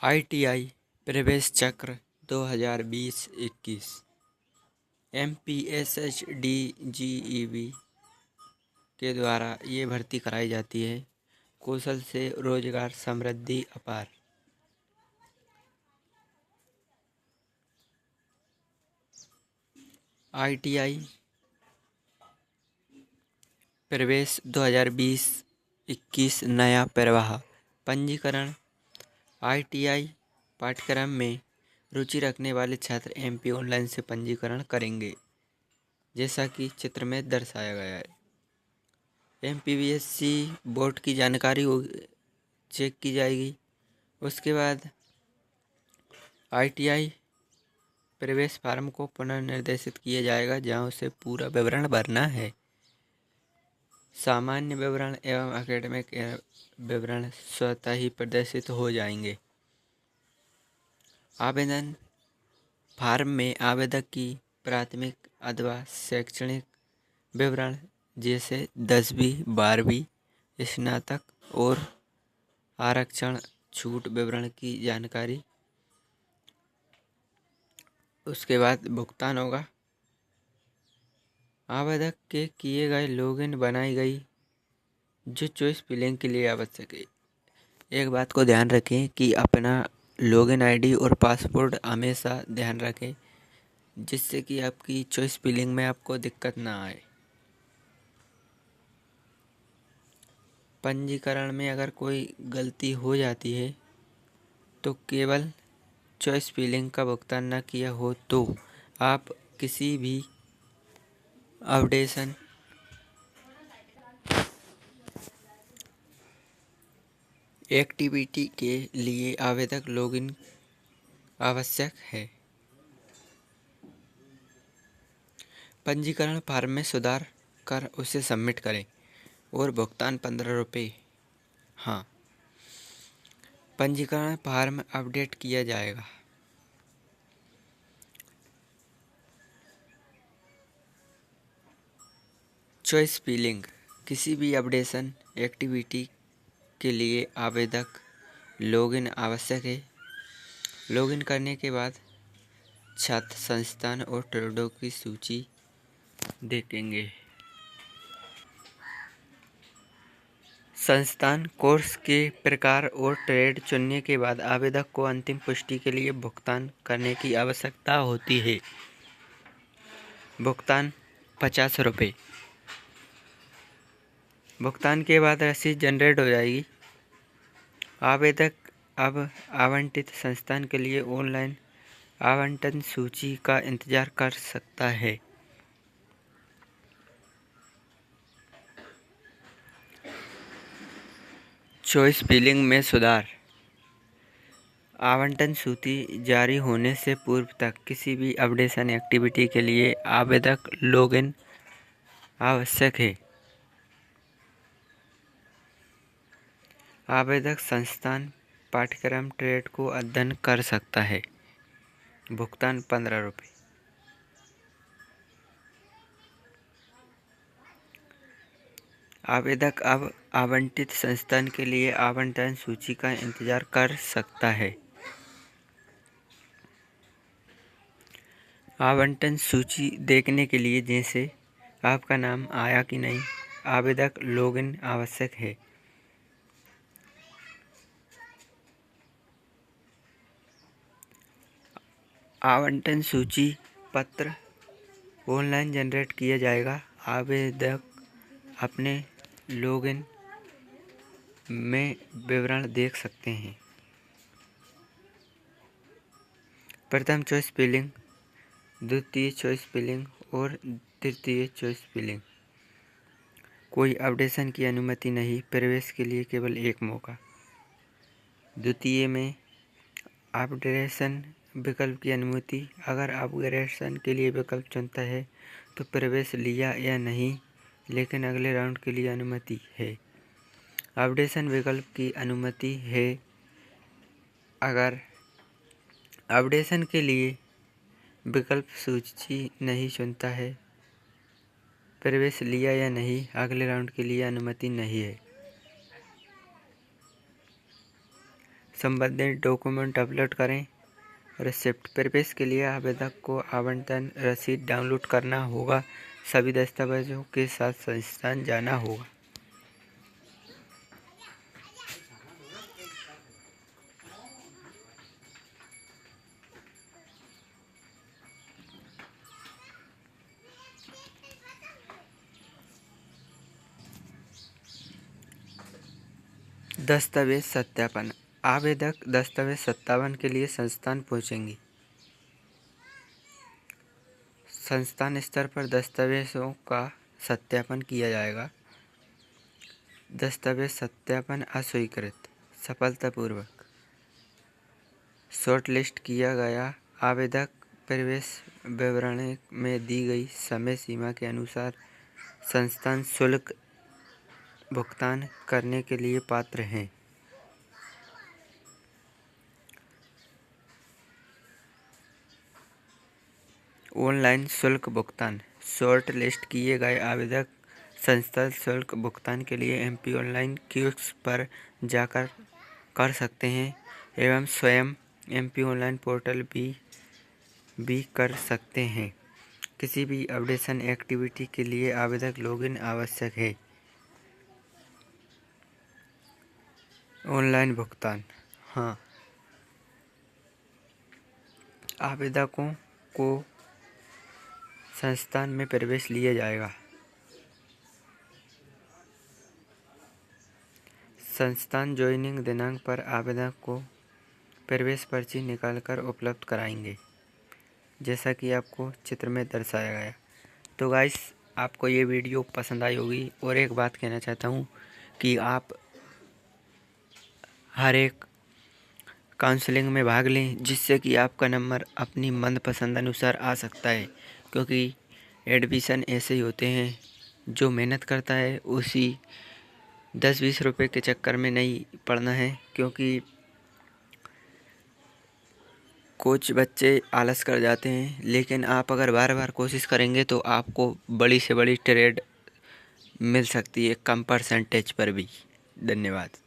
ITI प्रवेश चक्र 2020-21 MPSHDGEB के द्वारा ये भर्ती कराई जाती है। कौशल से रोजगार समृद्धि अपार। ITI प्रवेश 2020-21 नया प्रवाह। पंजीकरण। ITI पाठ्यक्रम में रुचि रखने वाले छात्र MP ऑनलाइन से पंजीकरण करेंगे, जैसा कि चित्र में दर्शाया गया है। MPBSC बोर्ड की जानकारी चेक की जाएगी। उसके बाद ITI प्रवेश फार्म को पुनर्निर्देशित किया जाएगा, जहां उसे पूरा विवरण भरना है। सामान्य विवरण एवं एकेडमिक विवरण स्वतः ही प्रदर्शित हो जाएंगे। आवेदन फार्म में आवेदक की प्राथमिक अथवा शैक्षणिक विवरण जैसे 10वीं 12वीं, स्नातक और आरक्षण छूट विवरण की जानकारी। उसके बाद भुगतान होगा। आवेदक के किए गए लॉगिन बनाई गई जो चॉइस फिलिंग के लिए आवश्यक है। एक बात को ध्यान रखें कि अपना लॉगिन ID और पासवर्ड हमेशा ध्यान रखें, जिससे कि आपकी चॉइस फिलिंग में आपको दिक्कत ना आए। पंजीकरण में अगर कोई गलती हो जाती है तो केवल चॉइस फिलिंग का भुगतान न किया हो तो आप किसी भी अपडेशन एक्टिविटी के लिए आवेदक लॉगिन आवश्यक है। पंजीकरण फार्म में सुधार कर उसे सबमिट करें और भुगतान 15 रुपये। हाँ, पंजीकरण फार्म अपडेट किया जाएगा। Choice filling. किसी भी अपडेशन एक्टिविटी के लिए आवेदक लॉगिन आवश्यक है। लॉगिन करने के बाद छात्र संस्थान और ट्रेडों की सूची देखेंगे। संस्थान, कोर्स के प्रकार और ट्रेड चुनने के बाद आवेदक को अंतिम पुष्टि के लिए भुगतान करने की आवश्यकता होती है। भुगतान 50 रुपये। भुगतान के बाद रसीद जनरेट हो जाएगी। आवेदक अब आवंटित संस्थान के लिए ऑनलाइन आवंटन सूची का इंतजार कर सकता है। चॉइस फिलिंग में सुधार। आवंटन सूची जारी होने से पूर्व तक किसी भी अपडेशन एक्टिविटी के लिए आवेदक लॉगिन आवश्यक है। आवेदक संस्थान, पाठ्यक्रम, ट्रेड को अध्ययन कर सकता है। भुगतान 15 रुपये। आवेदक अब आवंटित संस्थान के लिए आवंटन सूची का इंतजार कर सकता है। आवंटन सूची देखने के लिए जैसे आपका नाम आया कि नहीं, आवेदक लॉगिन आवश्यक है। आवंटन सूची पत्र ऑनलाइन जनरेट किया जाएगा। आवेदक अपने लॉगिन में विवरण देख सकते हैं। प्रथम चॉइस फिलिंग, द्वितीय चॉइस फिलिंग और तृतीय चॉइस फिलिंग। कोई अपडेशन की अनुमति नहीं। प्रवेश के लिए केवल एक मौका। द्वितीय में अपडेशन विकल्प की अनुमति। अगर अपग्रेडेशन के लिए विकल्प चुनता है तो प्रवेश लिया या नहीं, लेकिन अगले राउंड के लिए अनुमति है। अपडेशन विकल्प की अनुमति है। अगर अपडेशन के लिए विकल्प सूची नहीं चुनता है, प्रवेश लिया या नहीं, अगले राउंड के लिए अनुमति नहीं है। संबंधित डॉक्यूमेंट अपलोड करें। रिसिप्ट। प्रवेश के लिए आवेदक को आवंटन रसीद डाउनलोड करना होगा। सभी दस्तावेजों के साथ संस्थान जाना होगा। दस्तावेज सत्यापन। आवेदक दस्तावेज सत्यापन के लिए संस्थान पहुंचेंगे। संस्थान स्तर पर दस्तावेजों का सत्यापन किया जाएगा। दस्तावेज सत्यापन अस्वीकृत। सफलतापूर्वक। शॉर्ट लिस्ट किया गया आवेदक प्रवेश विवरण में दी गई समय सीमा के अनुसार संस्थान शुल्क भुगतान करने के लिए पात्र हैं। ऑनलाइन शुल्क भुगतान। शॉर्ट लिस्ट किए गए आवेदक संस्थान शुल्क भुगतान के लिए एमपी ऑनलाइन कियोस्क पर जाकर कर सकते हैं एवं स्वयं एमपी ऑनलाइन पोर्टल भी कर सकते हैं। किसी भी अपडेशन एक्टिविटी के लिए आवेदक लॉगिन आवश्यक है। ऑनलाइन भुगतान। हाँ, आवेदकों को संस्थान में प्रवेश लिया जाएगा। संस्थान ज्वाइनिंग दिनांक पर आवेदक को प्रवेश पर्ची निकालकर उपलब्ध कराएंगे, जैसा कि आपको चित्र में दर्शाया गया। तो गाइस, आपको ये वीडियो पसंद आई होगी। और एक बात कहना चाहता हूँ कि आप हर एक काउंसलिंग में भाग लें, जिससे कि आपका नंबर अपनी मनपसंद अनुसार आ सकता है। क्योंकि एडमिशन ऐसे ही होते हैं, जो मेहनत करता है उसी 10-20 रुपये के चक्कर में नहीं पड़ना है। क्योंकि कुछ बच्चे आलस कर जाते हैं, लेकिन आप अगर बार बार कोशिश करेंगे तो आपको बड़ी से बड़ी ट्रेड मिल सकती है, कम परसेंटेज पर भी। धन्यवाद।